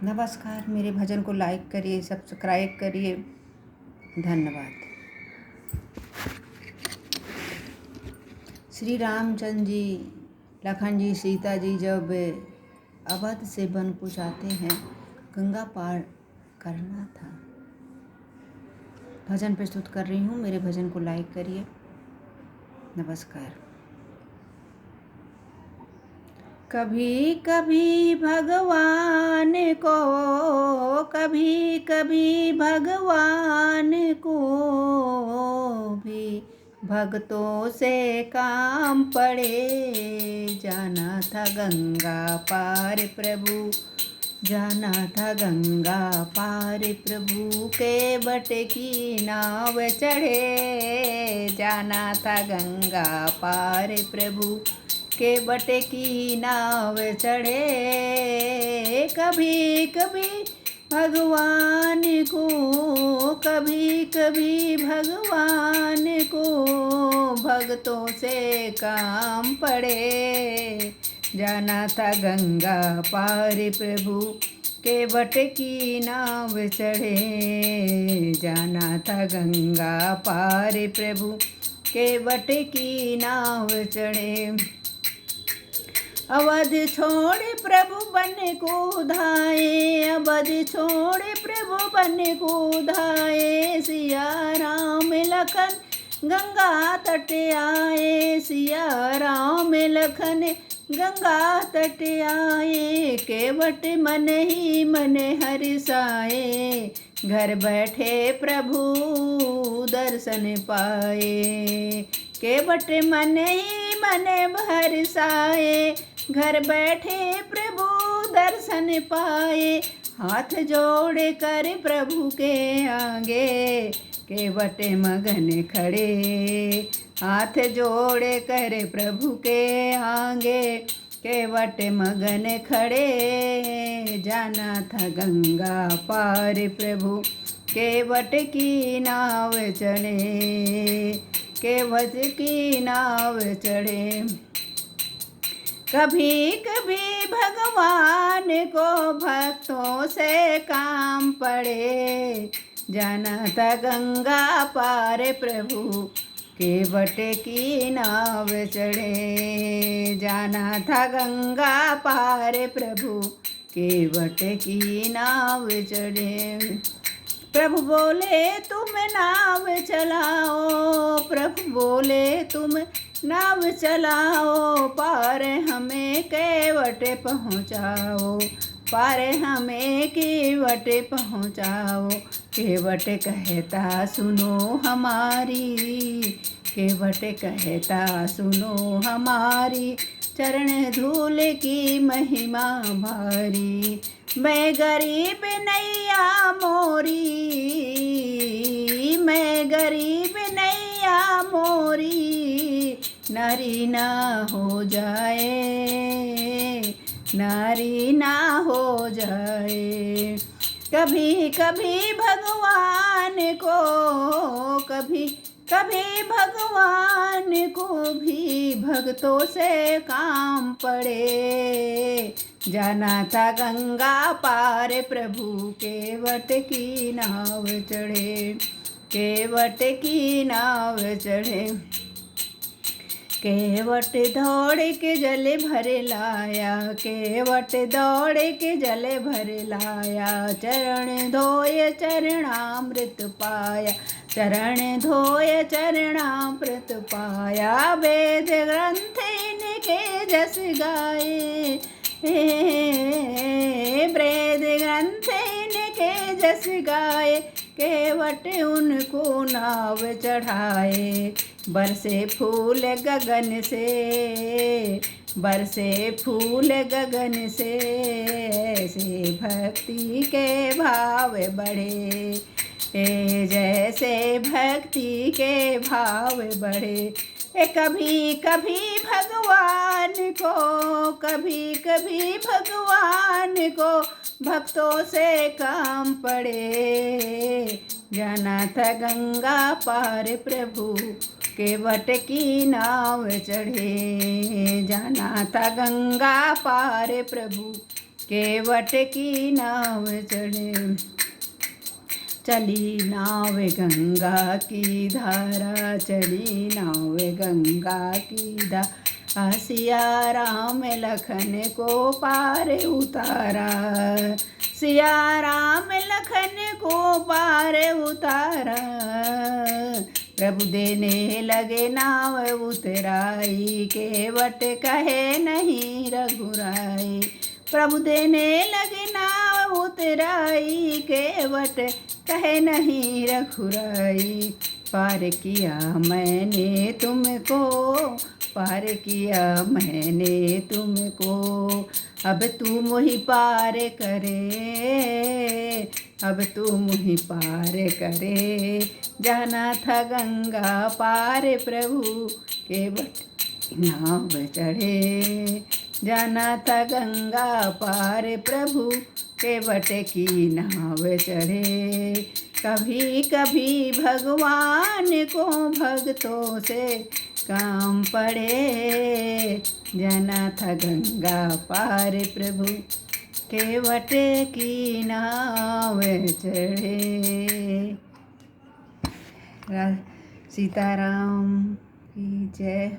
नमस्कार। मेरे भजन को लाइक करिए, सब्सक्राइब करिए। धन्यवाद। श्री रामचंद्र जी, लखन जी, सीता जी जब अवध से वन को जाते हैं, गंगा पार करना था। भजन प्रस्तुत कर रही हूँ, मेरे भजन को लाइक करिए। नमस्कार। कभी कभी भगवान को, कभी कभी भगवान को भी भक्तों से काम पड़े। जाना था गंगा पार प्रभु, जाना था गंगा पार प्रभु के बट की नाव चढ़े। जाना था गंगा पार प्रभु के बट की नाव चढ़े। कभी कभी भगवान को, कभी कभी भगवान को भक्तों से काम पड़े। जाना था गंगा पार प्रभु के बट की नाव चढ़े। जाना था गंगा पार प्रभु के बट की नाव चढ़े। अवध छोड़ प्रभु बन को धाये, अवध छोड़ प्रभु बन को धाये। सिया राम लखन गंगा तट आए, सिया राम लखन गंगा तट आए। केवट मन ही मन हर्षाए, घर बैठे प्रभु दर्शन पाए। केवट मन ही मन हर्षाए, घर बैठे प्रभु दर्शन पाए। हाथ जोड़ कर प्रभु के आगे, केवट मगन खड़े। हाथ जोड़ कर प्रभु के आगे, केवट मगन खड़े। जाना था गंगा पार प्रभु केवट की नाव चढ़े, केवट की नाव चढ़े। कभी कभी भगवान को भक्तों से काम पड़े। जाना था गंगा पार प्रभु केवट की नाव चढ़े। जाना था गंगा पार प्रभु केवट की नाव चढ़े। प्रभु बोले तुम नाव चलाओ, प्रभु बोले तुम नाव चलाओ। पार हमें केवट पहुँचाओ, पार हमें केवट पहुँचाओ। केवट कहता सुनो हमारी, केवट कहता सुनो हमारी। चरण धूल की महिमा भारी, मैं गरीब नैया मोरी, मैं गरीब नैया मोरी। नारी ना हो जाए, नारी ना हो जाए। कभी कभी भगवान को, कभी कभी भगवान को भी भक्तों से काम पड़े। जाना था गंगा पार प्रभु केवट की नाव चढ़े, केवट की नाव चढ़े। केवट दौड़ के जल भर लाया, केवट दौड़ के जल भर लाया। चरण धोय चरणामृत पाया, चरण धोय चरणामृत पाया। वेद ग्रंथ इनके जस गाए, वेद ग्रंथ इनके जस गाए। केवट उनको नाव चढ़ाए। बरसे फूल गगन से, बरसे फूल गगन से। ऐसे भक्ति के भाव बढ़े, जैसे भक्ति के भाव बढ़े। कभी कभी भगवान को, कभी कभी भगवान को भक्तों से काम पड़े। जाना था गंगा पार प्रभु केवट की नाव चढ़े। जाना था गंगा पार प्रभु केवट की नाव चढ़े। चली नाव गंगा की धारा, चली नाव गंगा की धारा, सिया राम लखन को पार उतारा। सिया राम लखन को पार उतारा। प्रभु देने लगे नाव उतराई, केवट कहे नहीं रघुराई। प्रभु देने लगे नाव उतराई, केवट कहे नहीं रघुराई। पार किया मैंने तुमको, पार किया मैंने तुमको, अब तू मुझी पार करे, अब तू मुझी पार करे। जाना था गंगा पार प्रभु, केवट नाव चढ़े। जाना था गंगा पार प्रभु, केवट की नाव चढ़े। कभी कभी भगवान को भक्तों से काम पड़े। जाना था गंगा पार प्रभु, केवट की नाव चढ़े। सीताराम की जय।